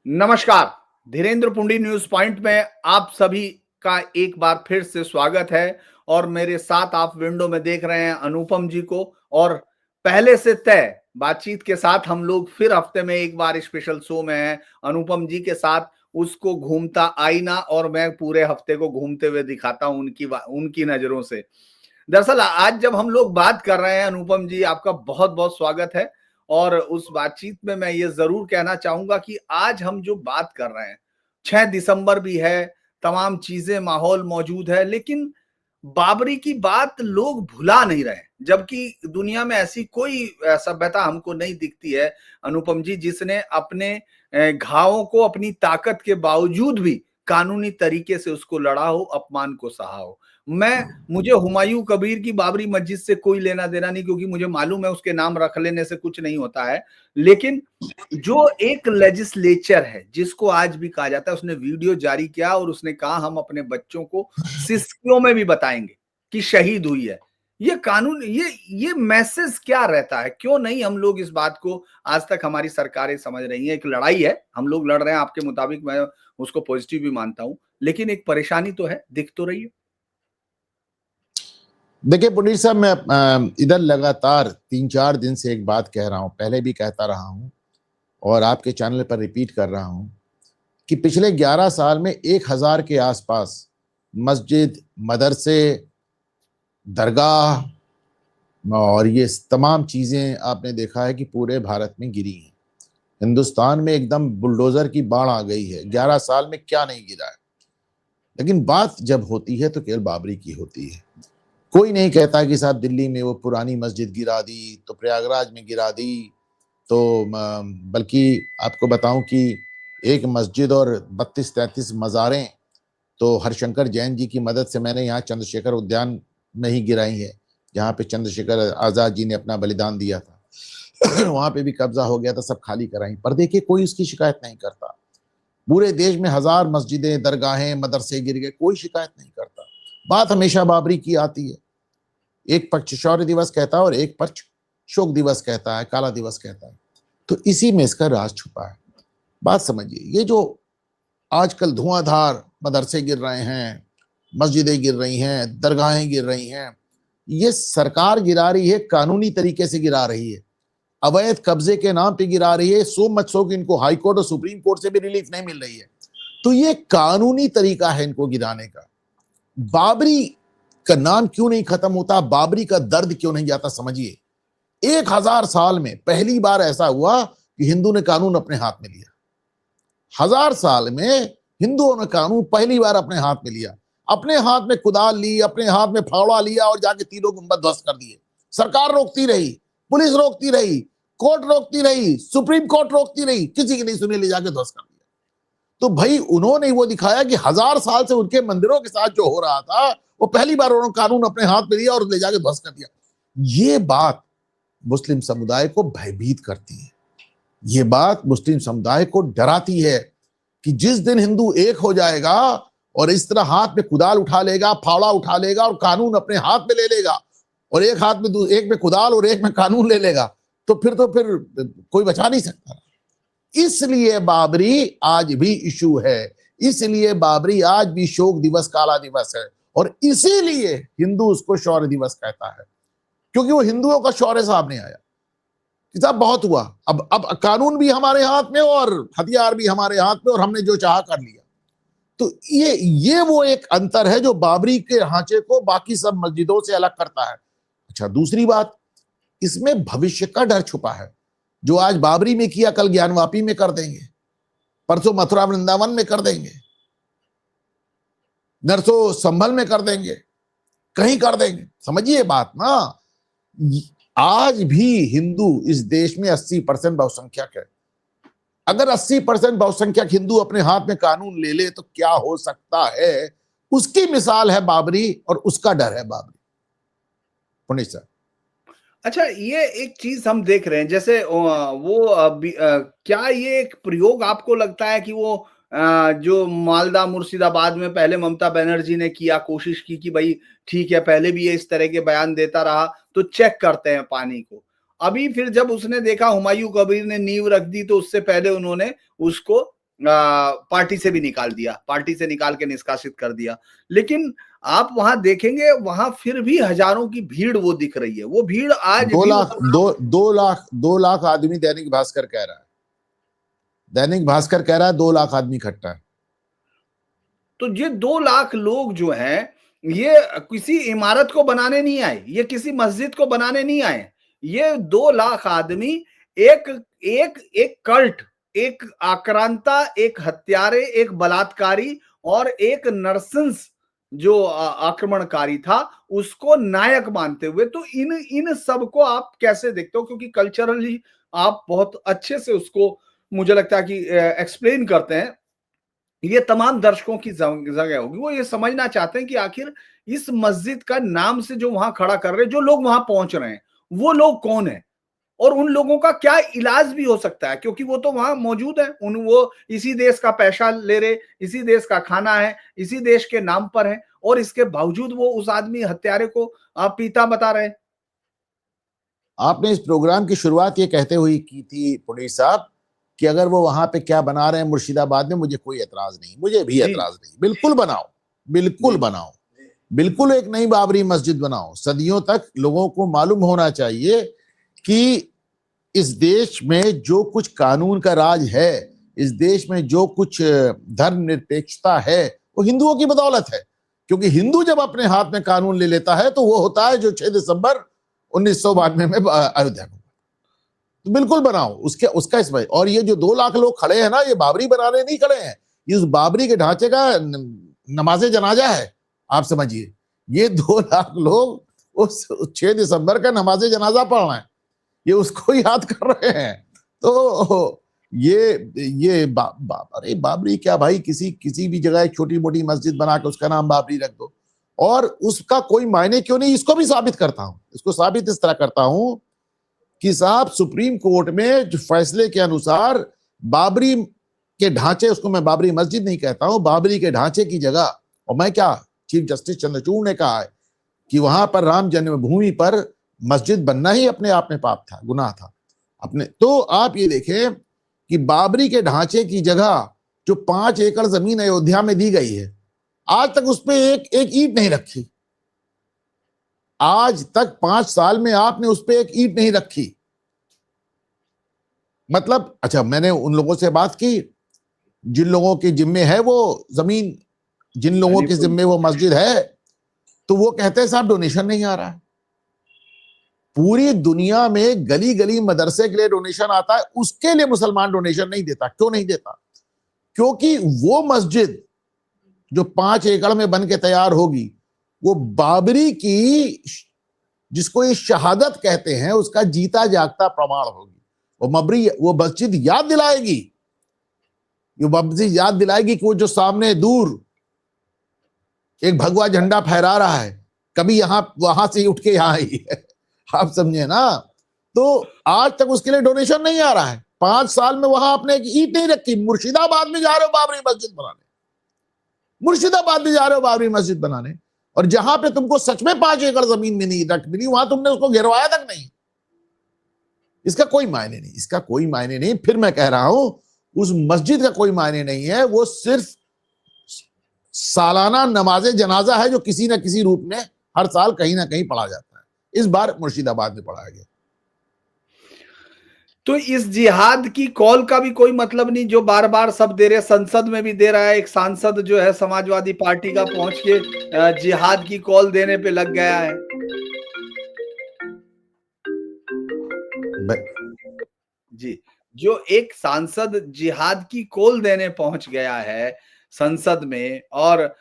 नमस्कार। Dhirendra पुंडी news point में आप सभी का एक बार फिर से स्वागत है और मेरे साथ आप विंडो में देख रहे हैं अनुपम जी को। और पहले से तय बातचीत के साथ हम लोग फिर हफ्ते में एक बार स्पेशल शो में हैं अनुपम जी के साथ। उसको घूमता आईना और मैं पूरे हफ्ते को घूमते हुए दिखाता हूं उनकी नजरों से। दरअसल आज जब हम लोग बात कर रहे हैं अनुपम जी, आपका बहुत बहुत स्वागत है। और उस बातचीत में मैं ये जरूर कहना चाहूंगा कि आज हम जो बात कर रहे हैं, 6 दिसंबर भी है, तमाम चीजें माहौल मौजूद है, लेकिन बाबरी की बात लोग भुला नहीं रहे। जबकि दुनिया में ऐसी कोई सभ्यता हमको नहीं दिखती है अनुपम जी, जिसने अपने घावों को अपनी ताकत के बावजूद भी कानूनी तरीके से उसको लड़ा हो, अपमान को सहा हो। मुझे हुमायूं कबीर की बाबरी मस्जिद से कोई लेना देना नहीं, क्योंकि मुझे मालूम है उसके नाम रख लेने से कुछ नहीं होता है। लेकिन जो एक लेजिस्लेचर है, जिसको आज भी कहा जाता है, उसने वीडियो जारी किया और उसने कहा हम अपने बच्चों को सिस्कियों में भी बताएंगे कि शहीद हुई है। ये कानून, ये मैसेज क्या रहता है? क्यों नहीं हम लोग इस बात को आज तक हमारी सरकारें समझ रही हैं? एक लड़ाई है, हम लोग लड़ रहे हैं, आपके मुताबिक मैं उसको पॉजिटिव भी मानता हूं, लेकिन एक परेशानी तो है, दिख तो रही है। देखिए पुनीत साहब, मैं इधर लगातार 3-4 दिन से एक बात कह रहा हूं, पहले भी कहता रहा हूं और आपके चैनल पर रिपीट कर रहा हूं कि पिछले 11 साल में 1000 के आसपास मस्जिद, मदरसे, दरगाह और ये तमाम चीजें आपने देखा है कि पूरे भारत में गिरी हैं। हिंदुस्तान में एकदम बुलडोजर की बाढ़ आ गई है। 11 साल में क्या नहीं गिरा है। लेकिन बात जब होती है तो केवल बाबरी की होती है। कोई नहीं कहता कि साहब दिल्ली में वो पुरानी मस्जिद गिरा दी, तो प्रयागराज में गिरा दी, तो बल्कि आपको बताऊं कि एक मस्जिद और 32-33 मज़ारें तो हरिशंकर जैन जी की मदद से मैंने यहाँ चंद्रशेखर उद्यान में ही गिराई है, जहाँ पे चंद्रशेखर आज़ाद जी ने अपना बलिदान दिया था। वहाँ पे भी कब्जा हो गया था, सब खाली कराई। पर देखिए कोई उसकी शिकायत नहीं करता। पूरे देश में 1000 मस्जिदें, दरगाहें, मदरसे गिर गए, कोई शिकायत नहीं करता। बात हमेशा बाबरी की आती है। एक पक्ष शौर्य दिवस कहता है और एक पक्ष शोक दिवस कहता है, काला दिवस कहता है। तो इसी में इसका राज छुपा है। बात समझिए, ये जो आजकल धुआंधार मदरसे गिर रहे हैं, मस्जिदें गिर रही हैं, दरगाहें गिर रही हैं, ये सरकार गिरा रही है, कानूनी तरीके से गिरा रही है, अवैध कब्जे के नाम पे गिरा रही है। सो मच सो कि इनको हाई कोर्ट और सुप्रीम कोर्ट से भी रिलीफ नहीं मिल रही है। तो ये कानूनी तरीका है इनको गिराने का। बाबरी का नाम क्यों नहीं खत्म होता, बाबरी का दर्द क्यों नहीं जाता? समझिए, 1000 साल में पहली बार ऐसा हुआ कि हिंदू ने कानून अपने हाथ में लिया। 1000 साल में हिंदुओं ने कानून पहली बार अपने हाथ में लिया। अपने हाथ में कुदाल ली, अपने हाथ में फावड़ा लिया और जाके तीनों गुंबद ध्वस्त कर दिए। सरकार रोकती रही, पुलिस रोकती रही, कोर्ट रोकती रही, सुप्रीम कोर्ट रोकती रही, किसी की नहीं सुनी, ले जाके ध्वस्त कर दिया। तो भाई उन्होंने वो दिखाया कि 1000 साल से उनके मंदिरों के साथ जो हो रहा था, वो पहली बार उन्होंने कानून अपने हाथ में लिया और ले जाके ध्वस्त कर दिया। ये बात मुस्लिम समुदाय को भयभीत करती है। ये बात मुस्लिम समुदाय को डराती है कि जिस दिन हिंदू एक हो जाएगा और इस तरह हाथ में कुदाल उठा लेगा, फावड़ा उठा लेगा और कानून अपने हाथ में ले लेगा, और एक हाथ में एक में कुदाल और एक में कानून ले लेगा, तो फिर कोई बचा नहीं सकता। इसलिए बाबरी आज भी इशू है, इसलिए बाबरी आज भी शोक दिवस, काला दिवस है, और इसीलिए हिंदू उसको शौर्य दिवस कहता है, क्योंकि वो हिंदुओं का शौर्य सामने आया कि साहब बहुत हुआ, अब कानून भी हमारे हाथ में और हथियार भी हमारे हाथ में और हमने जो चाहा कर लिया। तो ये वो एक अंतर है जो बाबरी के ढांचे को बाकी सब मस्जिदों से अलग करता है। अच्छा, दूसरी बात, इसमें भविष्य का डर छुपा है। जो आज बाबरी में किया, कल ज्ञानवापी में कर देंगे, परसों मथुरा वृंदावन में कर देंगे, नरसों संभल में कर देंगे, कहीं कर देंगे। समझिए बात ना, आज भी हिंदू इस देश में 80% बहुसंख्यक है। अगर 80% बहुसंख्यक हिंदू अपने हाथ में कानून ले ले तो क्या हो सकता है, उसकी मिसाल है बाबरी और उसका डर है बाबरी। पुनीत सर, अच्छा, ये एक चीज हम देख रहे हैं, जैसे क्या ये एक प्रयोग आपको लगता है कि वो जो मालदा मुर्शिदाबाद में पहले ममता बनर्जी ने किया, कोशिश की कि भाई ठीक है, पहले भी ये इस तरह के बयान देता रहा तो चेक करते हैं पानी को। अभी फिर जब उसने देखा हुमायूं कबीर ने नींव रख दी, तो उससे पहले उन्होंने उसको पार्टी से भी निकाल दिया, पार्टी से निकाल के निष्कासित कर दिया। लेकिन आप वहां देखेंगे, वहां फिर भी हजारों की भीड़ वो दिख रही है। वो भीड़ आज दो भी लाख 2 लाख आदमी दैनिक भास्कर कह रहा है, दैनिक भास्कर कह रहा है 2 लाख आदमी इकट्ठा है। तो ये 2 लाख लोग जो हैं, ये किसी इमारत को बनाने नहीं आए, ये किसी मस्जिद को बनाने नहीं आए। ये 2 लाख आदमी एक एक एक कल्ट, एक आक्रांता, एक हत्यारे, एक बलात्कारी और एक नरसिंस जो आक्रमणकारी था, उसको नायक मानते हुए, तो इन इन सबको आप कैसे देखते हो? क्योंकि कल्चरली आप बहुत अच्छे से उसको, मुझे लगता है कि एक्सप्लेन करते हैं। ये तमाम दर्शकों की जगह होगी, वो ये समझना चाहते हैं कि आखिर इस मस्जिद का नाम से जो वहां खड़ा कर रहे हैं, जो लोग वहां पहुंच रहे हैं, वो लोग कौन है और उन लोगों का क्या इलाज भी हो सकता है, क्योंकि वो तो वहां मौजूद है। वो इसी देश का पैसा ले रहे, इसी देश का खाना है, इसी देश के नाम पर है, और इसके बावजूद वो उस आदमी हत्यारे को आप पीता बता रहे हैं। आपने इस प्रोग्राम की शुरुआत ये कहते हुए की थी पुनीत साहब कि अगर वो वहां पे क्या बना रहे हैं मुर्शिदाबाद में, मुझे कोई एतराज नहीं, मुझे भी एतराज नहीं। बिल्कुल बनाओ, बिल्कुल बनाओ, बिल्कुल एक नई बाबरी मस्जिद बनाओ। सदियों तक लोगों को मालूम होना चाहिए कि इस देश में जो कुछ कानून का राज है, इस देश में जो कुछ धर्मनिरपेक्षता है, वो हिंदुओं की बदौलत है। क्योंकि हिंदू जब अपने हाथ में कानून ले लेता है तो वो होता है जो 6 दिसंबर 1992 में अयोध्या को। तो बिल्कुल बनाओ उसके उसका इसमें। और ये जो 2 लाख लोग खड़े हैं ना, ये बाबरी बनाने नहीं खड़े हैं, ये उस बाबरी के ढांचे का नमाजे जनाजा है। आप समझिए, ये 2 लाख लोग उस 6 दिसंबर का नमाजे जनाजा पढ़ रहे हैं, ये उसको याद कर रहे हैं। तो ये अरे बाबरी क्या भाई, किसी भी जगह एक छोटी मोटी मस्जिद बना के उसका नाम बाबरी रख दो, और उसका कोई मायने क्यों नहीं। इसको भी साबित करता हूं, इसको साबित इस तरह करता हूं कि साहब सुप्रीम कोर्ट में जो फैसले के अनुसार बाबरी के ढांचे, उसको मैं बाबरी मस्जिद नहीं कहता हूं, बाबरी के ढांचे की जगह, और मैं क्या, चीफ जस्टिस चंद्रचूड़ ने कहा है कि वहां पर राम जन्मभूमि पर मस्जिद बनना ही अपने आप में पाप था, गुनाह था अपने। तो आप ये देखें कि बाबरी के ढांचे की जगह जो 5 एकड़ जमीन अयोध्या में दी गई है, आज तक उस पर एक ईंट नहीं रखी। आज तक 5 साल में आपने उस पर एक ईंट नहीं रखी। मतलब अच्छा, मैंने उन लोगों से बात की जिन लोगों के जिम्मे है वो जमीन, जिन लोगों के जिम्मे वो मस्जिद है, तो वो कहते हैं साहब डोनेशन नहीं आ रहा है। पूरी दुनिया में गली गली मदरसे के लिए डोनेशन आता है, उसके लिए मुसलमान डोनेशन नहीं देता। क्यों नहीं देता? क्योंकि वो मस्जिद जो 5 एकड़ में बन के तैयार होगी, वो बाबरी की, जिसको ये शहादत कहते हैं, उसका जीता जागता प्रमाण होगी। वो मस्जिद याद दिलाएगी, ये मस्जिद याद दिलाएगी कि वो जो सामने दूर एक भगवा झंडा फहरा रहा है, कभी यहां वहां से उठ के यहां आई है। आप समझे ना? तो आज तक उसके लिए डोनेशन नहीं आ रहा है। 5 साल में वहां आपने एक ईंट नहीं रखी। मुर्शिदाबाद में जा रहे हो बाबरी मस्जिद बनाने, मुर्शिदाबाद में जा रहे हो बाबरी मस्जिद बनाने, और जहां पे तुमको सच में 5 एकड़ जमीन में नहीं रख मिली, वहां तुमने उसको गिरवाया तक नहीं। इसका कोई मायने नहीं, इसका कोई मायने नहीं। फिर मैं कह रहा हूं, उस मस्जिद का कोई मायने नहीं है, वो सिर्फ सालाना नमाजे जनाजा है जो किसी ना किसी रूप में हर साल कहीं ना कहीं पढ़ा जाता है। इस बार मुर्शिदाबाद में पढ़ाया गया। तो इस जिहाद की कॉल का भी कोई मतलब नहीं जो बार बार सब दे रहे, संसद में भी दे रहा है। एक सांसद जो है समाजवादी पार्टी का पहुंच के जिहाद की कॉल देने पे लग गया है। जी, जो एक सांसद जिहाद की कॉल देने पहुंच गया है संसद में, और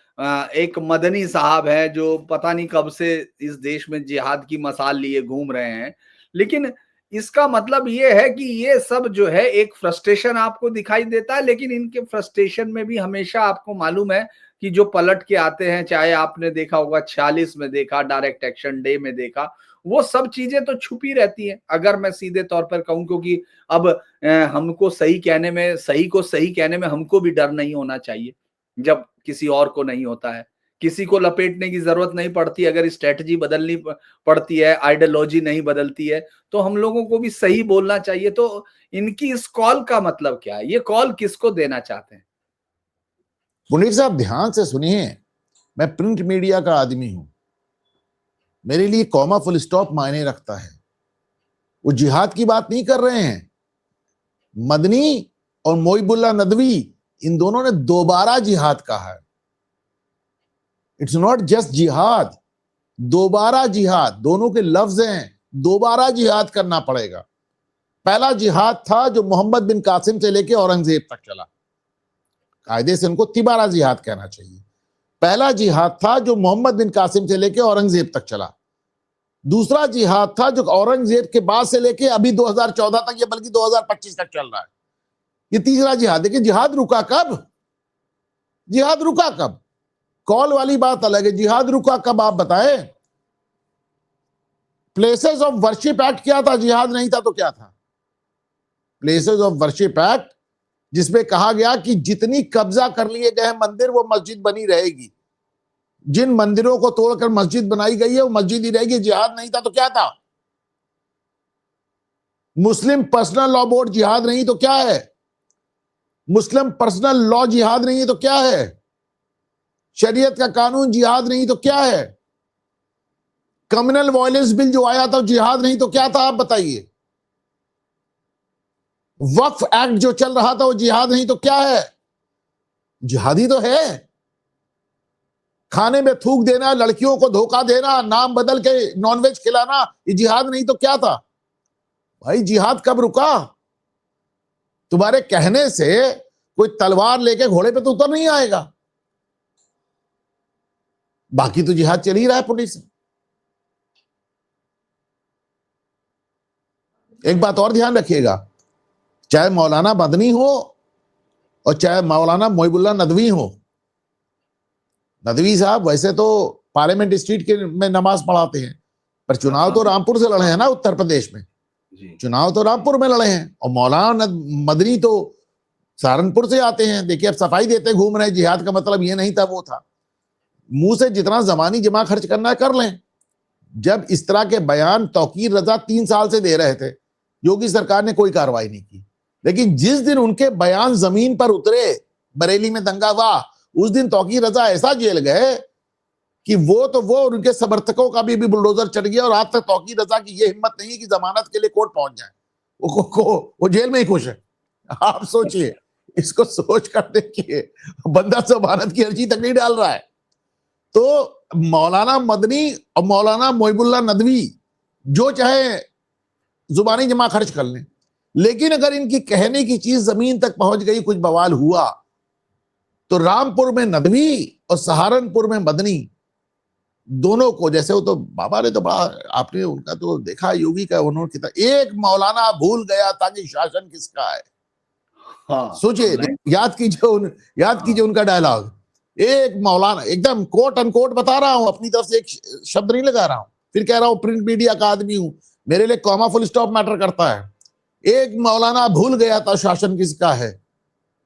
एक मदनी साहब है जो पता नहीं कब से इस देश में जिहाद की मसाल लिए घूम रहे हैं। लेकिन इसका मतलब ये है कि ये सब जो है एक फ्रस्ट्रेशन आपको दिखाई देता है, लेकिन इनके फ्रस्ट्रेशन में भी हमेशा आपको मालूम है कि जो पलट के आते हैं, चाहे आपने देखा होगा 46 में देखा, डायरेक्ट एक्शन डे में देखा, वो सब चीजें तो छुपी रहती हैं, अगर मैं सीधे तौर पर कहूं। क्योंकि अब हमको सही कहने में, सही को सही कहने में हमको भी डर नहीं होना चाहिए जब किसी और को नहीं होता है। किसी को लपेटने की जरूरत नहीं पड़ती, अगर स्ट्रेटजी बदलनी पड़ती है, आइडियोलॉजी नहीं बदलती है, तो हम लोगों को भी सही बोलना चाहिए। तो इनकी इस कॉल का मतलब क्या है, ये कॉल किसको देना चाहते हैं? पुनीत साहब ध्यान से सुनिए, मैं प्रिंट मीडिया का आदमी हूं, मेरे लिए कॉमा फुल स्टॉप मायने रखता है। वो जिहाद की बात नहीं कर रहे हैं। मदनी और मोइबुल्ला नदवी, इन दोनों ने दोबारा जिहाद कहा है। इट्स नॉट जस्ट जिहाद, दोबारा जिहाद, दोनों के लफ्ज हैं, दोबारा जिहाद करना पड़ेगा। पहला जिहाद था जो मोहम्मद बिन कासिम से लेकर औरंगजेब तक चला, कायदे से उनको तिबारा जिहाद कहना चाहिए। पहला जिहाद था जो मोहम्मद बिन कासिम से लेकर औरंगजेब तक चला। दूसरा जिहाद था जो औरंगजेब के बाद से लेके अभी 2014 तक या बल्कि 2025 तक चल रहा है। ये तीसरा जिहाद। देखिए जिहाद रुका कब, जिहाद रुका कब? कॉल वाली बात अलग है, जिहाद रुका कब आप बताएं? प्लेसेस ऑफ वर्शिप एक्ट क्या था? जिहाद नहीं था तो क्या था? प्लेसेस ऑफ वर्शिप एक्ट, जिसमें कहा गया कि जितनी कब्जा कर लिए गए मंदिर वो मस्जिद बनी रहेगी, जिन मंदिरों को तोड़कर मस्जिद बनाई गई है वो मस्जिद ही रहेगी। जिहाद नहीं था तो क्या था? मुस्लिम पर्सनल लॉ बोर्ड जिहाद नहीं तो क्या है? मुस्लिम पर्सनल लॉ जिहाद नहीं है तो क्या है? शरीयत का कानून जिहाद नहीं तो क्या है? कम्युनल वायलेंस बिल जो आया था जिहाद नहीं तो क्या था? आप बताइए। वक्फ एक्ट जो चल रहा था वो जिहाद नहीं तो क्या है? जिहादी तो है। खाने में थूक देना, लड़कियों को धोखा देना, नाम बदल के नॉनवेज खिलाना, ये जिहाद नहीं तो क्या था? भाई जिहाद कब रुका? तुम्हारे कहने से कोई तलवार लेके घोड़े पे तो उतर नहीं आएगा। बाकी तो जिहाद चल ही रहा है पुलिस। एक बात और ध्यान रखिएगा, चाहे मौलाना मदनी हो और चाहे मौलाना मोइबुल्ला नदवी हो। नदवी साहब वैसे तो पार्लियामेंट स्ट्रीट के में नमाज पढ़ाते हैं, पर चुनाव तो रामपुर से लड़े हैं ना, उत्तर प्रदेश में चुनाव तो रामपुर में लड़े हैं। और मौलाना मदनी तो सहारनपुर से आते हैं। देखिए अब सफाई देते घूम रहे हैं। जिहाद का मतलब ये नहीं था, वो था मुंह से जितना जमानी जमा खर्च करना है कर लें। जब इस तरह के बयान तौकीर रजा 3 साल से दे रहे थे, योगी सरकार ने कोई कार्रवाई नहीं की। लेकिन जिस दिन उनके बयान जमीन पर उतरे, बरेली में दंगा हुआ, उस दिन तौकीर रजा ऐसा जेल गए कि वो और उनके समर्थकों का भी बुलडोजर चढ़ गया। और आज तक तौकीर रजा की ये हिम्मत नहीं कि जमानत के लिए कोर्ट पहुंच जाए। वो जेल में ही खुश है। आप सोचिए, इसको सोच कर देखिए, बंदा जमानत की अर्जी तक नहीं डाल रहा है। तो मौलाना मदनी और मौलाना मोइबुल्ला नदवी जो चाहे जुबानी जमा खर्च कर लें, लेकिन अगर इनकी कहने की चीज जमीन तक पहुंच गई, कुछ बवाल हुआ, तो रामपुर में नदवी और सहारनपुर में मदनी, दोनों को, जैसे वो तो बाबा ने तो बड़ा, आपने उनका तो देखा योगी का, उन्होंने कितना, एक मौलाना भूल गया था कि शासन किसका है। हाँ, सोचिए, याद कीजिए उनका डायलॉग। एक मौलाना, एकदम कोट अनकोट बता रहा हूं, अपनी तरफ से एक शब्द नहीं लगा रहा हूं, फिर कह रहा हूं प्रिंट मीडिया का आदमी हूं, मेरे लिए कॉमा फुल स्टॉप मैटर करता है। एक मौलाना भूल गया था शासन किसका है,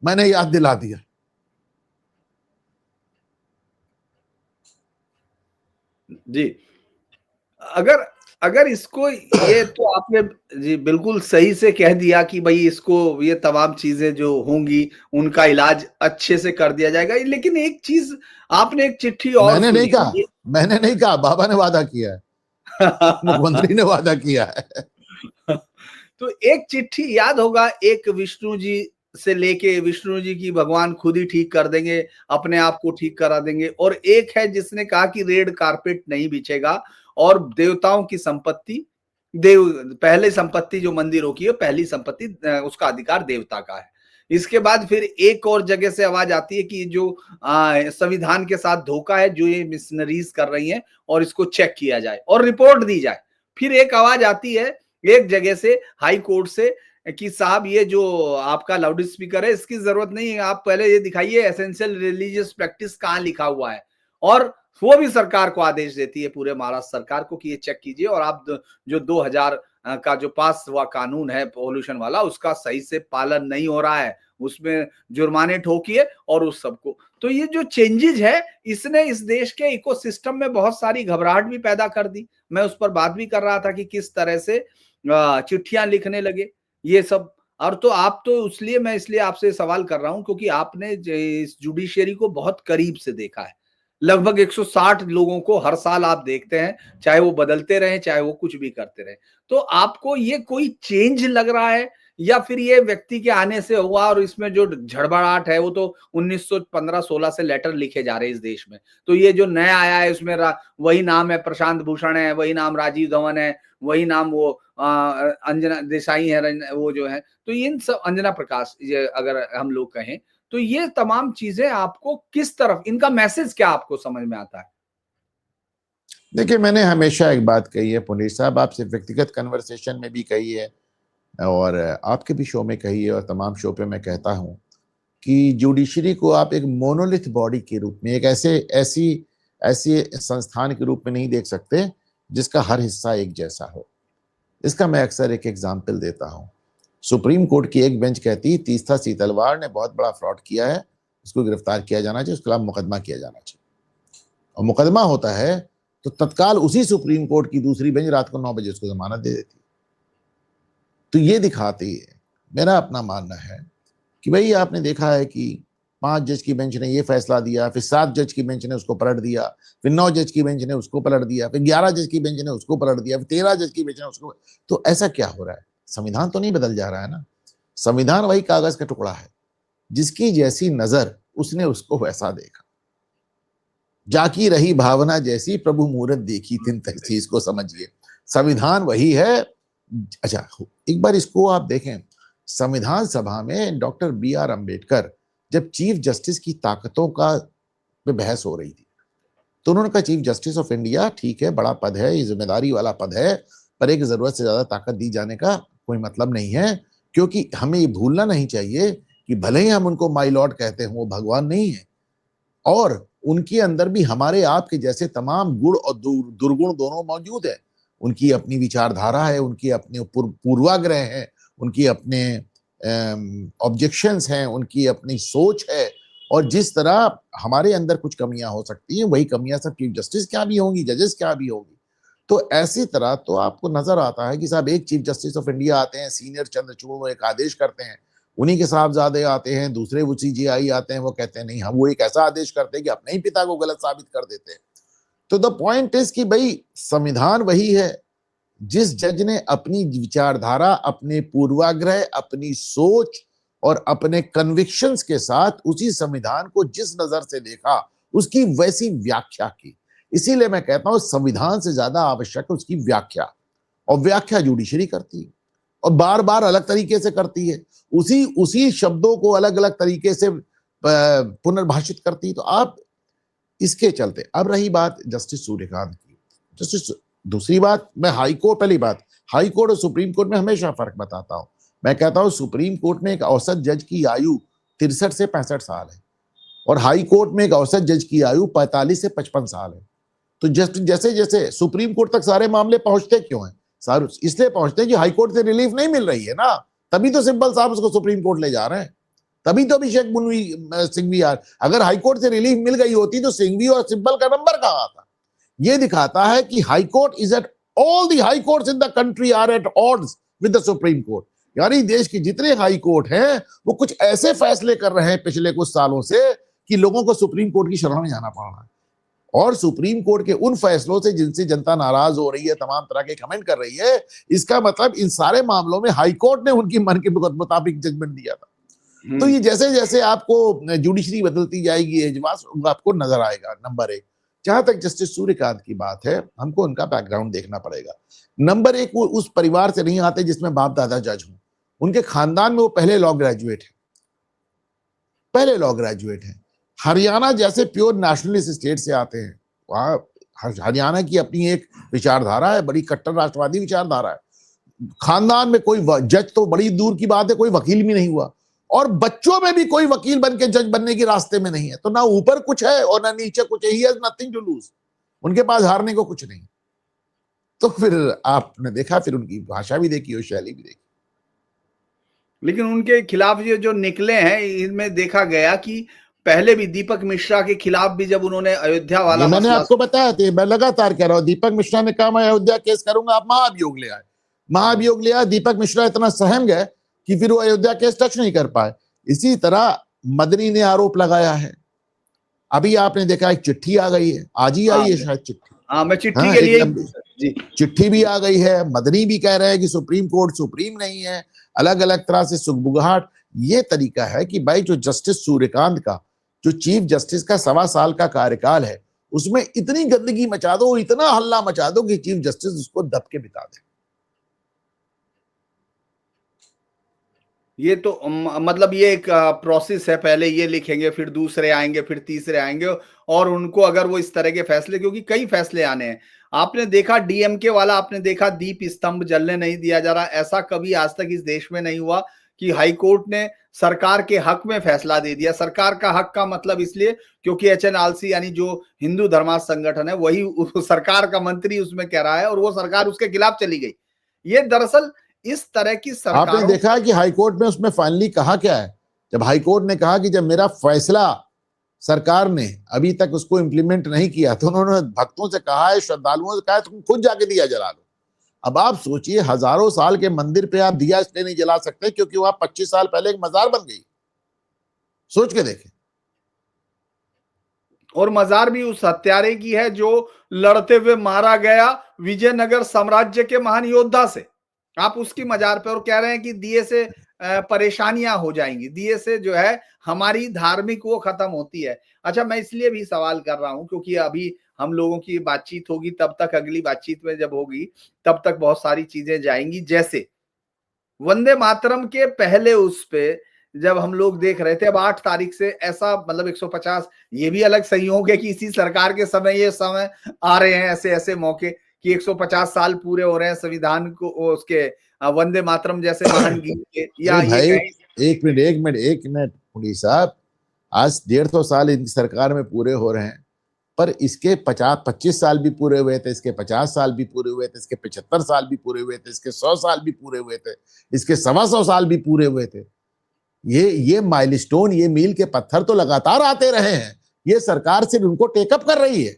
मैंने याद दिला दिया। जी, अगर इसको, ये तो आपने जी बिल्कुल सही से कह दिया कि भाई इसको, ये तमाम चीजें जो होंगी उनका इलाज अच्छे से कर दिया जाएगा। लेकिन एक चीज, आपने एक चिट्ठी और मैंने नहीं कहा, बाबा ने वादा किया है, मुख्यमंत्री ने वादा किया है। तो एक चिट्ठी याद होगा, एक विष्णु जी से लेके, विष्णु जी की भगवान खुद ही ठीक कर देंगे, अपने आप को ठीक करा देंगे। और एक है जिसने कहा कि रेड कारपेट नहीं बिछेगा और देवताओं की संपत्ति, पहले संपत्ति जो मंदिरों की है, पहली संपत्ति उसका अधिकार देवता का है। इसके बाद फिर एक और जगह से आवाज आती है कि जो संविधान के साथ धोखा है, जो ये मिशनरीज कर रही हैं, और इसको चेक किया जाए और रिपोर्ट दी जाए। फिर एक आवाज आती है एक जगह से, हाई कोर्ट से, कि साहब ये जो आपका लाउड स्पीकर है इसकी जरूरत नहीं है, आप पहले ये दिखाइए एसेंशियल रिलीजियस प्रैक्टिस कहां लिखा हुआ है। और वो भी सरकार को आदेश देती है, पूरे महाराष्ट्र सरकार को, कि ये चेक कीजिए और आप जो 2000 का जो पास हुआ कानून है पॉल्यूशन वाला, उसका सही से पालन नहीं हो रहा है, उसमें जुर्माने ठोकिए और उस सबको। तो ये जो चेंजेज है, इसने इस देश के इकोसिस्टम में बहुत सारी घबराहट भी पैदा कर दी। मैं उस पर बात भी कर रहा था कि किस तरह से चिट्ठियां लिखने लगे ये सब। और तो आप तो इसलिए आपसे सवाल कर रहा हूं क्योंकि आपने इस जुडिशियरी को बहुत करीब से देखा है। लगभग 160 लोगों को हर साल आप देखते हैं, चाहे वो बदलते रहे, चाहे वो कुछ भी करते रहे। तो आपको ये कोई चेंज लग रहा है या फिर ये व्यक्ति के आने से हुआ? और इसमें जो झड़बड़ाहट है वो तो 1915-16 से लेटर लिखे जा रहे हैं इस देश में। तो ये जो नया आया है उसमें वही नाम है, प्रशांत भूषण है, वही नाम राजीव धवन है, वही नाम वो अंजना देसाई है, वो जो है। तो इन सब अंजना प्रकाश, ये अगर हम लोग कहें, तो ये तमाम चीजें आपको किस तरफ, इनका मैसेज क्या आपको समझ में आता है? देखिए, मैंने हमेशा एक बात कही है पुनीत साहब, आपसे व्यक्तिगत कन्वर्सेशन में भी कही है और आपके भी शो में कही है और तमाम शो पे मैं कहता हूं कि जुडिशरी को आप एक मोनोलिथ बॉडी के रूप में, एक ऐसी संस्थान के रूप में नहीं देख सकते जिसका हर हिस्सा एक जैसा हो। इसका मैं अक्सर एक एग्जाम्पल देता हूं। सुप्रीम कोर्ट की एक बेंच कहती है तीस्ता सीतलवाड़ ने बहुत बड़ा फ्रॉड किया है, उसको गिरफ्तार किया जाना चाहिए, उसके खिलाफ मुकदमा किया जाना चाहिए। और मुकदमा होता है तो तत्काल उसी सुप्रीम कोर्ट की दूसरी बेंच रात को 9 बजे उसको जमानत दे देती। तो ये दिखाती है, मेरा अपना मानना है कि भाई आपने देखा है कि 5 जज की बेंच ने ये फैसला दिया, फिर 7 जज की बेंच ने उसको पलट दिया, फिर 9 जज की बेंच ने उसको पलट दिया, फिर 11 जज की बेंच ने उसको पलट दिया, फिर 13 जज की बेंच ने उसको। तो ऐसा क्या हो रहा है? संविधान तो नहीं बदल जा रहा है ना। संविधान वही कागज का टुकड़ा है, जिसकी जैसी नजर उसने उसको वैसा देखा। जाकी रही भावना जैसी प्रभु मूरत देखी तिन तैसी, इसको समझिए। संविधान वही है। अच्छा, एक बार इसको आप देखें, संविधान सभा में डॉक्टर B.R. अम्बेडकर जब चीफ जस्टिस की ताकतों का पे बहस हो रही थी, तो उन्होंने कहा चीफ जस्टिस ऑफ इंडिया ठीक है, बड़ा पद है, ये जिम्मेदारी वाला पद है, पर एक जरूरत से ज्यादा ताकत दी जाने का कोई मतलब नहीं है, क्योंकि हमें ये भूलना नहीं चाहिए कि भले ही हम उनको माई लॉर्ड कहते हैं, वो भगवान नहीं है, और उनके अंदर भी हमारे आपके जैसे तमाम गुण और दुर्गुण दोनों मौजूद है। उनकी अपनी विचारधारा है, उनकी अपने पूर्वाग्रह है, उनकी अपने ऑब्जेक्शंस हैं, उनकी अपनी सोच है, और जिस तरह हमारे अंदर कुछ कमियां हो सकती हैं, वही कमियां सब चीफ जस्टिस क्या भी होंगी, जजेस क्या भी होगी। तो ऐसी तरह तो आपको नजर आता है कि साहब एक चीफ जस्टिस ऑफ इंडिया आते हैं, सीनियर चंद्रचूड़ एक आदेश करते हैं, उन्हीं के साहबजादे आते हैं, दूसरे वो CJI आते हैं, वो कहते हैं नहीं, हम वो एक ऐसा आदेश करते हैं कि अपने ही पिता को गलत साबित कर देते हैं। तो द पॉइंट इज कि भाई संविधान वही है। जिस जज ने अपनी विचारधारा, अपने पूर्वाग्रह, अपनी सोच और अपने कन्विक्शंस के साथ उसी संविधान को जिस नजर से देखा, उसकी वैसी व्याख्या की। इसीलिए मैं कहता हूं संविधान से ज्यादा आवश्यक है उसकी व्याख्या, और व्याख्या जुडिशरी करती है और बार बार अलग तरीके से करती है, उसी शब्दों को अलग अलग तरीके से पुनर्भाषित करती है। तो आप इसके चलते, अब रही बात जस्टिस सूर्यकांत की, जस्टिस दूसरी बात, मैं हाई कोर्ट, पहली बात हाई कोर्ट और सुप्रीम कोर्ट में हमेशा फर्क बताता हूं। मैं कहता हूं सुप्रीम कोर्ट में एक औसत जज की आयु 63 से 65 साल है और हाई कोर्ट में एक औसत जज की आयु 45 से 55 साल है। तो जैसे जैसे सुप्रीम कोर्ट तक सारे मामले पहुंचते क्यों हैं? सारे इसलिए पहुंचते हैं कि हाई कोर्ट से रिलीफ नहीं मिल रही है ना, तभी तो सिंपल साहब उसको सुप्रीम कोर्ट ले जा रहे हैं, तभी तो अभिषेक सिंघवी अगर हाई कोर्ट से रिलीफ मिल गई होती तो सिंघवी और सिंपल का नंबर कहां आता? ये दिखाता है कि high court is at, all the high courts in the country are at odds with the supreme court. यानी देश के जितने हाई कोर्ट हैं वो कुछ ऐसे फैसले कर रहे हैं पिछले कुछ सालों से कि लोगों को सुप्रीम कोर्ट की शरण में जाना पड़ रहा है, और सुप्रीम कोर्ट के उन फैसलों से जिनसे जनता नाराज हो रही है, तमाम तरह के कमेंट कर रही है, इसका मतलब इन सारे मामलों में हाई कोर्ट ने उनकी मन के मुताबिक जजमेंट दिया था। तो ये जैसे जैसे आपको जुडिशरी बदलती जाएगी, एजवास आपको नजर आएगा। नंबर 1, जहां तक जस्टिस सूर्यकांत की बात है, हमको उनका बैकग्राउंड देखना पड़ेगा। नंबर 1, वो उस परिवार से नहीं आते जिसमें बाप दादा जज हो, उनके खानदान में वो पहले लॉ ग्रेजुएट है, हरियाणा जैसे प्योर नेशनलिस्ट स्टेट से आते हैं। वहां हरियाणा की अपनी एक विचारधारा है, बड़ी कट्टर राष्ट्रवादी विचारधारा है। खानदान में कोई जज तो बड़ी दूर की बात है, कोई वकील भी नहीं हुआ, और बच्चों में भी कोई वकील बन के जज बनने के रास्ते में नहीं है। तो ना ऊपर कुछ है और ना नीचे कुछ है, he has nothing to lose, उनके पास हारने को कुछ नहीं। तो फिर आपने देखा, फिर उनकी भाषा भी देखी और शैली भी देखी। लेकिन उनके खिलाफ ये जो निकले हैं, इनमें देखा गया कि पहले भी दीपक मिश्रा के खिलाफ भी जब उन्होंने अयोध्या वाला ये मैंने मसला, आपको बताया था, मैं लगातार कह रहा हूं, दीपक मिश्रा ने कहा मैं अयोध्या केस करूंगा, आप महाभियोग ले आए, महाभियोग ले आए, दीपक मिश्रा इतना सहम गए कि फिर वो अयोध्या केस टच नहीं कर पाए। इसी तरह मदनी ने आरोप लगाया है, अभी आपने देखा एक चिट्ठी आ गई है, आज ही आई है शायद चिट्ठी, मैं चिट्ठी हाँ, के एक लिए लंबी जी चिट्ठी भी आ गई है। मदनी भी कह रहे हैं कि सुप्रीम कोर्ट सुप्रीम नहीं है, अलग अलग तरह से सुगबुगाहट। ये तरीका है कि भाई जो जस्टिस सूर्यकांत का, जो चीफ जस्टिस का 1.25 साल का कार्यकाल है, उसमें इतनी गंदगी मचा दो, इतना हल्ला मचा दो कि चीफ जस्टिस उसको दब के बिता दे। ये तो मतलब ये एक प्रोसेस है, पहले ये लिखेंगे, फिर दूसरे आएंगे, फिर तीसरे आएंगे, और उनको अगर वो इस तरह के फैसले, क्योंकि कई फैसले आने हैं। आपने देखा डीएमके वाला, आपने देखा दीप स्तंभ जलने नहीं दिया जा रहा, ऐसा कभी आज तक इस देश में नहीं हुआ कि हाई कोर्ट ने सरकार के हक में फैसला दे दिया। सरकार का हक का मतलब इसलिए क्योंकि एचएनआरसी यानी जो हिंदू धर्मार्थ संगठन है वही सरकार का मंत्री उसमें कह रहा है, और वो सरकार उसके खिलाफ चली गई। ये दरअसल इस तरह की सरकारों, आपने देखा है कि हाईकोर्ट में उसमें फाइनली कहा क्या है, जब हाईकोर्ट ने कहा कि जब मेरा फैसला सरकार ने अभी तक उसको इंप्लीमेंट नहीं किया, तो उन्होंने भक्तों से कहा है, श्रद्धालुओं से कहा है, तुम खुद जाके दिया जला लो। अब आप सोचिए, हजारों साल के मंदिर पे आप दिया इसलिए नहीं जला सकते क्योंकि वहां 25 साल पहले एक मजार बन गई। सोच के देखें। और मजार भी उस हत्यारे की है जो लड़ते हुए मारा गया विजयनगर साम्राज्य के महान योद्धा से। आप उसकी मजार पे और कह रहे हैं कि दिए से परेशानियां हो जाएंगी, दिए से जो है हमारी धार्मिक वो खत्म होती है। अच्छा, मैं इसलिए भी सवाल कर रहा हूं क्योंकि अभी हम लोगों की बातचीत होगी, तब तक अगली बातचीत में जब होगी तब तक बहुत सारी चीजें जाएंगी। जैसे वंदे मातरम के पहले उस पे जब हम लोग देख रहे थे, अब 8 तारीख से ऐसा मतलब 150, ये भी अलग संयोग है कि इसी सरकार के समय ये समय आ रहे हैं, ऐसे ऐसे मौके कि 150 साल पूरे हो रहे हैं संविधान को, उसके वंदे मातरम जैसे महान गीत के, या नहीं ये भाई, कहें। एक मिनट पुलिस साहब, आज 150 साल इनकी सरकार में पूरे हो रहे हैं, पर इसके 25 साल भी पूरे हुए थे, इसके 50 साल भी पूरे हुए थे, इसके 75 साल भी पूरे हुए थे, इसके 100 साल भी पूरे हुए थे, इसके 125 साल भी पूरे हुए थे। ये माइलस्टोन, ये मील के पत्थर तो लगातार आते रहे हैं, ये सरकार सिर्फ उनको टेकअप कर रही है।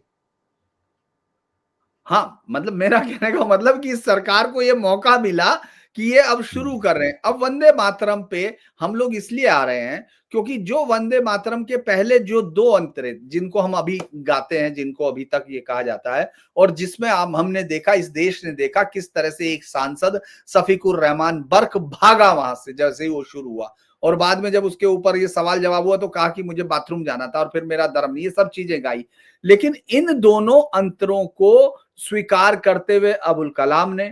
हाँ, मतलब मेरा कहने का मतलब कि इस सरकार को ये मौका मिला कि ये अब शुरू कर रहे हैं। अब वंदे मातरम पे हम लोग इसलिए आ रहे हैं क्योंकि जो वंदे मातरम के पहले जो 2 अंतरे जिनको हम अभी गाते हैं, जिनको अभी तक ये कहा जाता है, और जिसमें हमने देखा, इस देश ने देखा किस तरह से एक सांसद शफीकुर रहमान बर्क भागा वहां से जैसे ही वो शुरू हुआ, और बाद में जब उसके ऊपर ये सवाल जवाब हुआ तो कहा कि मुझे बाथरूम जाना था और फिर मेरा धर्म नहीं, ये सब चीजें गाई। लेकिन इन दोनों अंतरों को स्वीकार करते हुए अबुल कलाम ने,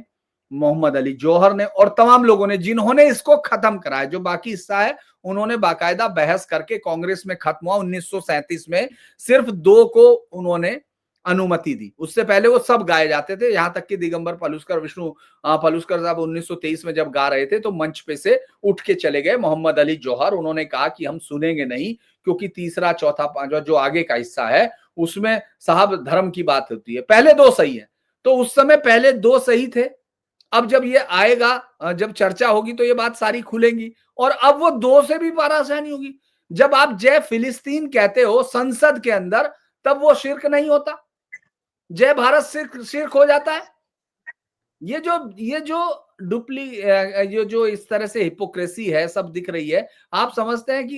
मोहम्मद अली जौहर ने और तमाम लोगों ने जिन्होंने इसको खत्म कराया, जो बाकी हिस्सा है उन्होंने बाकायदा बहस करके कांग्रेस में खत्म हुआ 1937 में, सिर्फ 2 को उन्होंने अनुमति दी। उससे पहले वो सब गाए जाते थे, यहां तक कि दिगंबर पलुस्कर, विष्णु पलुस्कर साहब 1923 में जब गा रहे थे तो मंच पे से उठ के चले गए मोहम्मद अली जौहर। उन्होंने कहा कि हम सुनेंगे नहीं, क्योंकि तीसरा चौथा पांचवा जो आगे का हिस्सा है उसमें साहब धर्म की बात होती है, पहले 2 सही है। तो उस समय पहले 2 सही थे, अब जब ये आएगा, जब चर्चा होगी तो ये बात सारी खुलेंगी, और अब वो 2 से भी पारासानी होगी। जब आप जय फिलिस्तीन कहते हो संसद के अंदर, तब वो शिर्क नहीं होता, जय भारत शिर्क हो जाता है। ये जो डुप्ली ये जो इस तरह से हिपोक्रेसी है सब दिख रही है, आप समझते हैं कि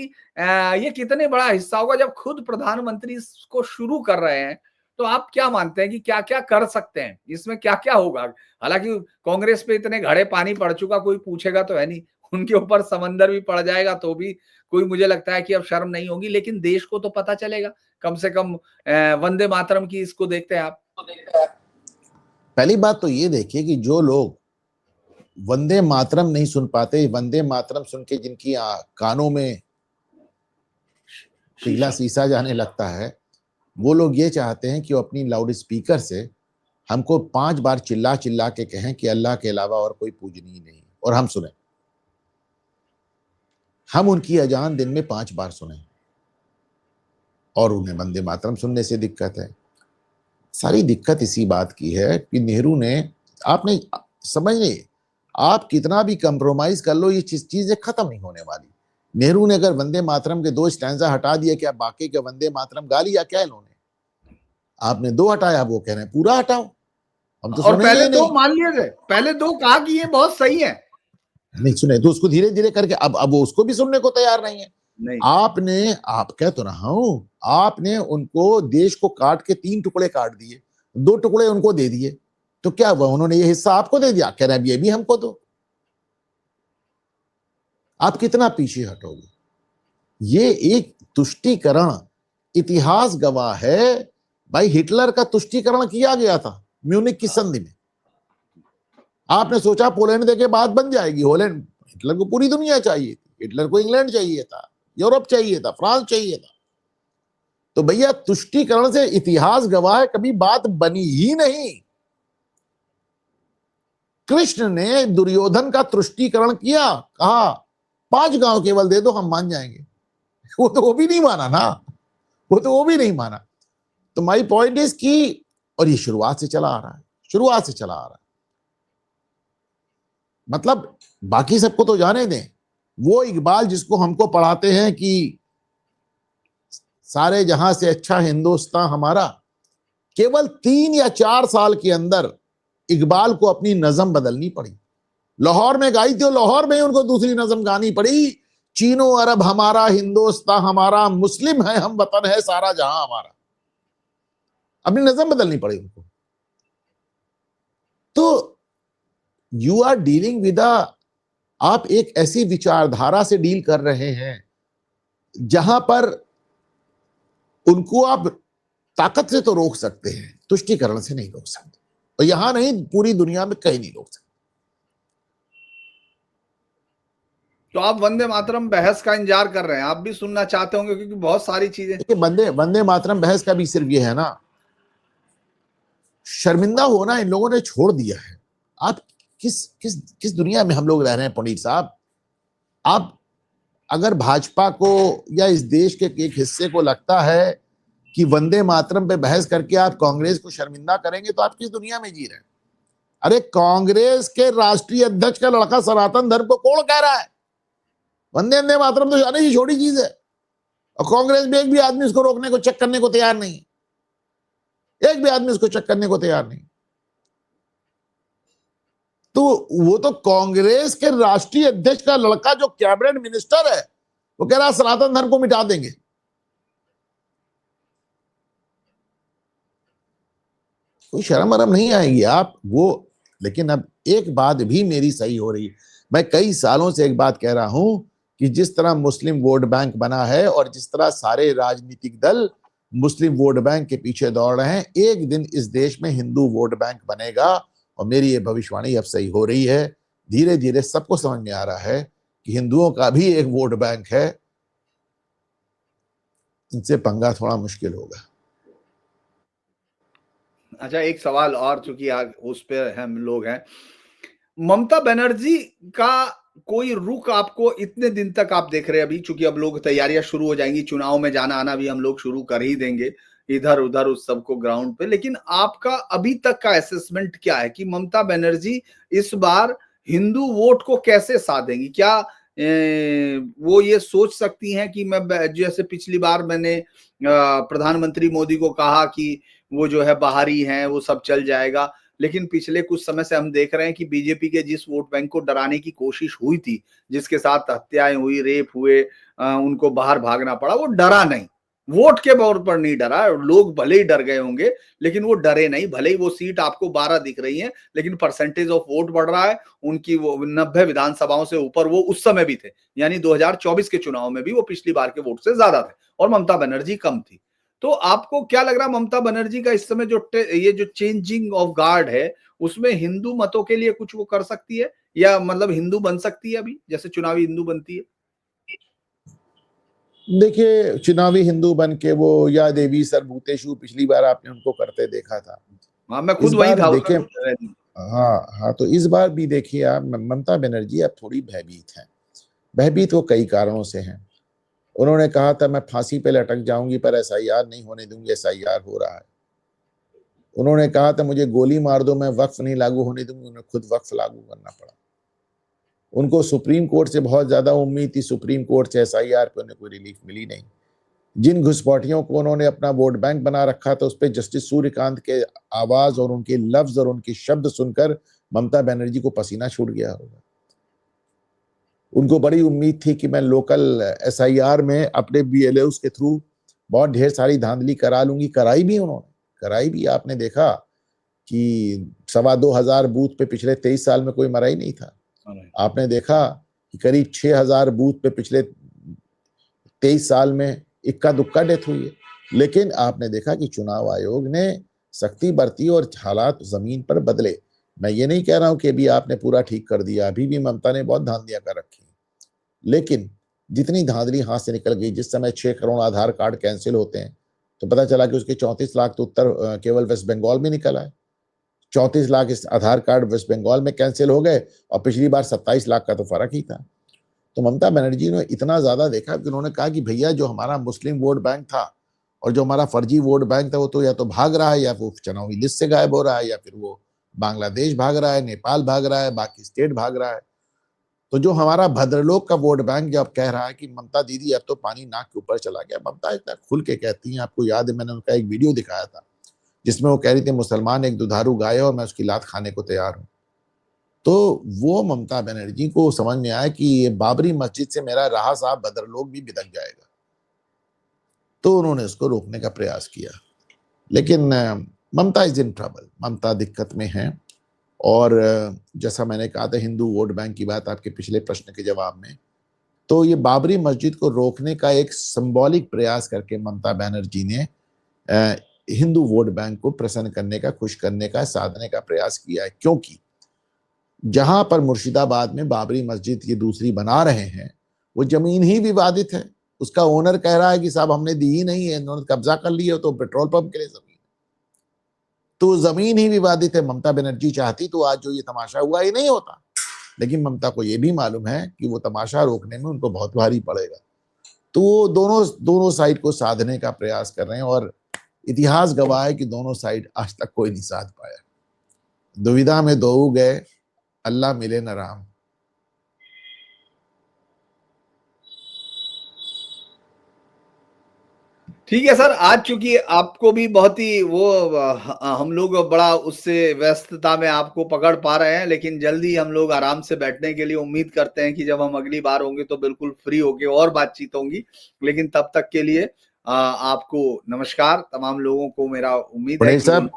ये कितने बड़ा हिस्सा होगा जब खुद प्रधानमंत्री इसको शुरू कर रहे हैं। तो आप क्या मानते हैं कि क्या क्या कर सकते हैं, इसमें क्या क्या होगा? हालांकि कांग्रेस पे इतने घड़े पानी पड़ चुका, कोई पूछेगा तो है नहीं, उनके ऊपर समंदर भी पड़ जाएगा तो भी कोई, मुझे लगता है कि अब शर्म नहीं होगी, लेकिन देश को तो पता चलेगा कम से कम। वंदे मातरम की इसको देखते हैं आप। पहली बात तो ये देखिए कि जो लोग वंदे मातरम नहीं सुन पाते, वंदे मातरम सुन के जिनकी कानों में पिघला शीशा जाने लगता है, वो लोग ये चाहते हैं कि वो अपनी लाउड स्पीकर से हमको 5 बार चिल्ला चिल्ला के कहें कि अल्लाह के अलावा और कोई पूजनीय नहीं, और हम सुने, हम उनकी अजान दिन में 5 बार सुने, और उन्हें वंदे मातरम सुनने से दिक्कत है। सारी दिक्कत इसी बात की है कि नेहरू ने, आपने समझ नहीं, आप कितना भी कंप्रोमाइज कर लो, ये चीजें खत्म नहीं होने वाली। नेहरू ने अगर वंदे मातरम के 2 स्टैंजा हटा दिए, क्या बाकी के वंदे मातरम गा लिया क्या इन्होंने? आपने 2 हटाया, वो कह रहे हैं पूरा हटाओ, हम तो और सुनेंगे पहले ही 2 नहीं। मान लिए थे, पहले 2 कहा कि ये बहुत सही है, नहीं सुने तो उसको धीरे धीरे करके अब वो उसको भी सुनने को तैयार नहीं है। नहीं आप कह तो रहा हूं, आपने उनको देश को काट के 3 टुकड़े काट दिए, 2 टुकड़े उनको दे दिए, तो क्या हुआ? उन्होंने ये हिस्सा आपको दे दिया, कह रहे हैं ये भी हमको दो। आप कितना पीछे हटोगे? ये एक तुष्टीकरण, इतिहास गवाह है भाई, हिटलर का तुष्टीकरण किया गया था म्यूनिक की संधि में। आपने सोचा पोलैंड देके बात बन जाएगी, होलैंड, हिटलर को पूरी दुनिया चाहिए थी, हिटलर को इंग्लैंड चाहिए था, यूरोप चाहिए था, फ्रांस चाहिए था। तो भैया तुष्टीकरण से इतिहास गवाह है कभी बात बनी ही नहीं। कृष्ण ने दुर्योधन का तुष्टीकरण किया, कहा 5 गांव केवल दे दो हम मान जाएंगे, वो भी नहीं माना ना, वो भी नहीं माना। तो माई पॉइंट इज कि, और ये शुरुआत से चला आ रहा है, शुरुआत से चला आ रहा है। मतलब बाकी सबको तो जाने दें, वो इकबाल जिसको हमको पढ़ाते हैं कि सारे जहां से अच्छा हिंदुस्तान हमारा, केवल 3 या 4 साल के अंदर इकबाल को अपनी नज़म बदलनी पड़ी। लाहौर में गाई थी, लाहौर में उनको दूसरी नज़म गानी पड़ी, चीनो अरब हमारा, हिंदुस्तान हमारा, मुस्लिम है हम, वतन है सारा जहां हमारा। अपनी नज़म बदलनी पड़ी उनको। तो यू आर डीलिंग विद आप एक ऐसी विचारधारा से डील कर रहे हैं जहां पर उनको आप ताकत से तो रोक सकते हैं, तुष्टीकरण से नहीं रोक सकते, और यहां नहीं पूरी दुनिया में कहीं नहीं रोक सकते। तो आप वंदे मातरम बहस का इंतजार कर रहे हैं, आप भी सुनना चाहते होंगे क्योंकि बहुत सारी चीजें। देखिए वंदे मातरम बहस का भी सिर्फ ये है ना, शर्मिंदा होना इन लोगों ने छोड़ दिया है। आप किस किस किस दुनिया में हम लोग रह रहे हैं पंडित साहब? आप अगर भाजपा को या इस देश के एक हिस्से को लगता है कि वंदे मातरम पे बहस करके आप कांग्रेस को शर्मिंदा करेंगे, तो आप किस दुनिया में जी रहे हैं? अरे कांग्रेस के राष्ट्रीय अध्यक्ष का लड़का सनातन धर्म को कौन कह रहा है? वंदे वंदे मातरम तो जाने की छोटी चीज है, और कांग्रेस में एक भी आदमी उसको रोकने को, चेक करने को तैयार नहीं, एक भी आदमी उसको चेक करने को तैयार नहीं। तो वो तो कांग्रेस के राष्ट्रीय अध्यक्ष का लड़का जो कैबिनेट मिनिस्टर है, वो कह रहा है सनातन धर्म को मिटा देंगे। कोई शर्म वरम नहीं आएगी आप वो। लेकिन अब एक बात भी मेरी सही हो रही है, मैं कई सालों से एक बात कह रहा हूं कि जिस तरह मुस्लिम वोट बैंक बना है और जिस तरह सारे राजनीतिक दल मुस्लिम वोट बैंक के पीछे दौड़ रहे हैं, एक दिन इस देश में हिंदू वोट बैंक बनेगा। और मेरी ये भविष्यवाणी अब सही हो रही है, धीरे धीरे सबको समझ में आ रहा है कि हिंदुओं का भी एक वोट बैंक है, इनसे पंगा थोड़ा मुश्किल होगा। अच्छा, एक सवाल और, चूंकि उस पे हम लोग हैं, ममता बनर्जी का कोई रुख आपको इतने दिन तक आप देख रहे हैं, अभी चूंकि अब लोग तैयारियां शुरू हो जाएंगी, चुनाव में जाना आना भी हम लोग शुरू कर ही देंगे इधर उधर उस सबको ग्राउंड पे, लेकिन आपका अभी तक का असेसमेंट क्या है कि ममता बनर्जी इस बार हिंदू वोट को कैसे साधेंगी? क्या वो ये सोच सकती हैं कि मैं, जैसे पिछली बार मैंने प्रधानमंत्री मोदी को कहा कि वो जो है बाहरी हैं, वो सब चल जाएगा, लेकिन पिछले कुछ समय से हम देख रहे हैं कि बीजेपी के जिस वोट बैंक को डराने की कोशिश हुई थी, जिसके साथ हत्याएं हुई, रेप हुए, उनको बाहर भागना पड़ा, वो डरा नहीं, वोट के तौर पर नहीं डरा। लोग भले ही डर गए होंगे, लेकिन वो डरे नहीं। भले ही वो सीट आपको 12 दिख रही है, लेकिन परसेंटेज ऑफ वोट बढ़ रहा है उनकी, वो 90 विधानसभाओं से ऊपर वो उस समय भी थे, यानी 2024 के चुनाव में भी वो पिछली बार के वोट से ज्यादा थे, और ममता बनर्जी कम थी। तो आपको क्या लग रहा है, ममता बनर्जी का इस समय ये जो चेंजिंग ऑफ गार्ड है, उसमें हिंदू मतों के लिए कुछ वो कर सकती है, या मतलब हिंदू बन सकती है अभी, जैसे चुनावी हिंदू बनती है? देखिए चुनावी हिंदू बन के वो या देवी सर भूतेशु पिछली बार आपने उनको करते देखा था। हाँ, मैं इस खुद वही बार था देखिए, उसमें। हाँ हाँ, तो इस बार भी देखिए आप, ममता बनर्जी अब थोड़ी भयभीत हैं। भयभीत वो कई कारणों से हैं। उन्होंने कहा था मैं फांसी पे लटक जाऊंगी पर एसआईआर नहीं होने दूंगी, एसआईआर हो रहा है। उन्होंने कहा था मुझे गोली मार दो मैं वक्फ नहीं लागू होने दूंगी, उन्हें खुद वक्फ लागू करना पड़ा। उनको सुप्रीम कोर्ट से बहुत ज्यादा उम्मीद थी, सुप्रीम कोर्ट से एसआईआर पे उन्हें कोई रिलीफ मिली नहीं। जिन घुसपैठियों को उन्होंने अपना वोट बैंक बना रखा था, उस पर जस्टिस सूर्यकांत के आवाज और उनके लफ्ज और उनके शब्द सुनकर ममता बनर्जी को पसीना छूट गया होगा। उनको बड़ी उम्मीद थी कि मैं लोकल एसआईआर में अपने बीएलओ के थ्रू बहुत ढेर सारी धांधली करा लूंगी। कराई भी उन्होंने, कराई भी। आपने देखा कि 2,200 बूथ पे पिछले 23 साल में कोई मरा ही नहीं था। आपने देखा कि करीब 6,000 बूथ पे पिछले 23 साल में इक्का दुक्का डेथ हुई है। लेकिन आपने देखा कि चुनाव आयोग ने सख्ती बरती और हालात जमीन पर बदले। मैं ये नहीं कह रहा हूं कि अभी आपने पूरा ठीक कर दिया, अभी भी ममता ने बहुत धांधलियां कर रखी, लेकिन जितनी धांधली हाथ से निकल गई, जिस समय 6 करोड़ आधार कार्ड कैंसिल होते हैं तो पता चला कि उसके 34 लाख तो उत्तर केवल वेस्ट बंगाल में निकल आए। 34 लाख इस आधार कार्ड वेस्ट बंगाल में कैंसिल हो गए और पिछली बार 27 लाख का तो फर्क ही था। तो ममता बनर्जी ने इतना ज्यादा देखा कि उन्होंने कहा कि भैया जो हमारा मुस्लिम वोट बैंक था और जो हमारा फर्जी वोट बैंक था वो तो या तो भाग रहा है या वो चुनावी लिस्ट से गायब हो रहा है या फिर वो बांग्लादेश भाग रहा है, नेपाल भाग रहा है, बाकी स्टेट भाग रहा है। तो जो हमारा भद्रलोक का वोट बैंक जब कह रहा है कि ममता दीदी अब तो पानी नाक के ऊपर चला गया, ममता इतना खुल के कहती हैं, आपको याद है मैंने उनका एक वीडियो दिखाया था जिसमें वो कह रही थी मुसलमान एक दुधारू गाय है और मैं उसकी लात खाने को तैयार हूं। तो वो ममता बनर्जी को समझ में आया कि ये बाबरी मस्जिद से मेरा रहा साहब भद्रलोक भी बिदक जाएगा, तो उन्होंने उसको रोकने का प्रयास किया। लेकिन ममता इज इन ट्रबल, ममता दिक्कत में है। और जैसा मैंने कहा था हिंदू वोट बैंक की बात आपके पिछले प्रश्न के जवाब में, तो ये बाबरी मस्जिद को रोकने का एक सिंबॉलिक प्रयास करके ममता बनर्जी ने हिंदू वोट बैंक को प्रसन्न करने का, खुश करने का, साधने का प्रयास किया है। क्योंकि जहां पर मुर्शिदाबाद में बाबरी मस्जिद ये दूसरी बना रहे हैं वो जमीन ही विवादित है। उसका ओनर कह रहा है कि साहब हमने दी ही नहीं है, इन्होंने कब्जा कर लिया, तो पेट्रोल पंप के लिए जमीन, तो जमीन ही विवादित है। ममता बनर्जी चाहती तो आज जो ये तमाशा हुआ ये नहीं होता, लेकिन ममता को ये भी मालूम है कि वो तमाशा रोकने में उनको बहुत भारी पड़ेगा। तो वो दोनों साइड को साधने का प्रयास कर रहे हैं और इतिहास गवाह है कि दोनों साइड आज तक कोई नहीं साध पाया। दुविधा में दो गए, अल्लाह मिले न राम। ठीक है सर, आज चूंकि आपको भी बहुत ही वो हम लोग बड़ा उससे व्यस्तता में आपको पकड़ पा रहे हैं, लेकिन जल्दी हम लोग आराम से बैठने के लिए उम्मीद करते हैं कि जब हम अगली बार होंगे तो बिल्कुल फ्री होके और बातचीत होंगी। लेकिन तब तक के लिए आपको नमस्कार। तमाम लोगों को मेरा उम्मीद है पटेल कि साहब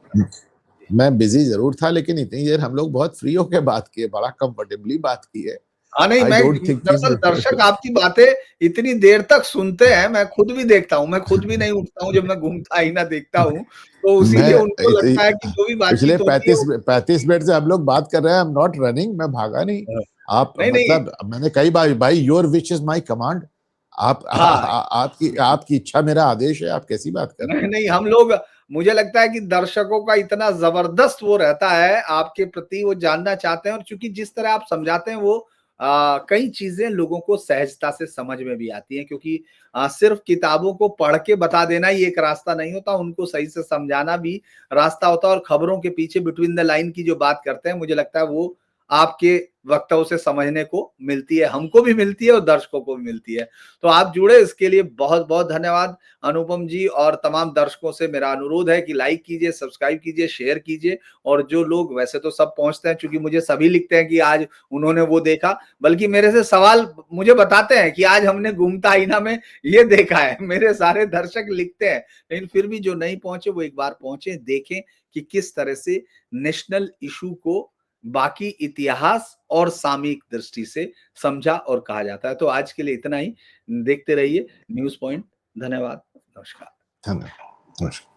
मैं बिजी जरूर था, लेकिन इतनी देर हम लोग बहुत फ्री होकर बात किए, बड़ा कंफर्टेबली बात की है। हाँ नहीं, मैं दरअसल दर्शक आपकी बातें इतनी देर तक सुनते हैं, मैं खुद भी देखता हूँ, मैं खुद भी नहीं उठता हूँ जब मैं घूमता आईना देखता हूँ, तो इसीलिए उनको लगता है कि जो भी पिछले बातचीत होती है 35 मिनट से हम लोग बात कर रहे हैं। आई एम नॉट रनिंग, मैं भागा नहीं। आप नहीं, मतलब मैंने कई बार, भाई your which is my command, आप हाँ, आपकी इच्छा मेरा आदेश है। आप कैसी बात कर रहे नहीं हैं? नहीं, हम लोग, मुझे लगता है कि दर्शकों का इतना जबरदस्त वो रहता है आपके प्रति, वो जानना चाहते हैं, और चूंकि जिस तरह आप समझाते हैं वो कई चीजें लोगों को सहजता से समझ में भी आती हैं, क्योंकि सिर्फ किताबों को पढ़ के बता देना ही एक रास्ता नहीं होता, उनको सही से समझाना भी रास्ता होता है। और खबरों के पीछे बिटवीन द लाइन की जो बात करते हैं, मुझे लगता है वो आपके वक्तव्य से समझने को मिलती है, हमको भी मिलती है और दर्शकों को भी मिलती है। तो आप जुड़े, इसके लिए बहुत बहुत धन्यवाद अनुपम जी। और तमाम दर्शकों से मेरा अनुरोध है कि लाइक कीजिए, सब्सक्राइब कीजिए, शेयर कीजिए। और जो लोग, वैसे तो सब पहुंचते हैं, क्योंकि मुझे सभी लिखते हैं कि आज उन्होंने वो देखा, बल्कि मेरे से सवाल मुझे बताते हैं कि आज हमने घूमता आईना में ये देखा है। मेरे सारे दर्शक लिखते हैं, लेकिन फिर भी जो नहीं पहुंचे वो एक बार पहुंचे, देखें कि किस तरह से नेशनल इशू को बाकी इतिहास और सामयिक दृष्टि से समझा और कहा जाता है। तो आज के लिए इतना ही। देखते रहिए न्यूज पॉइंट। धन्यवाद, नमस्कार। धन्यवाद, नमस्कार।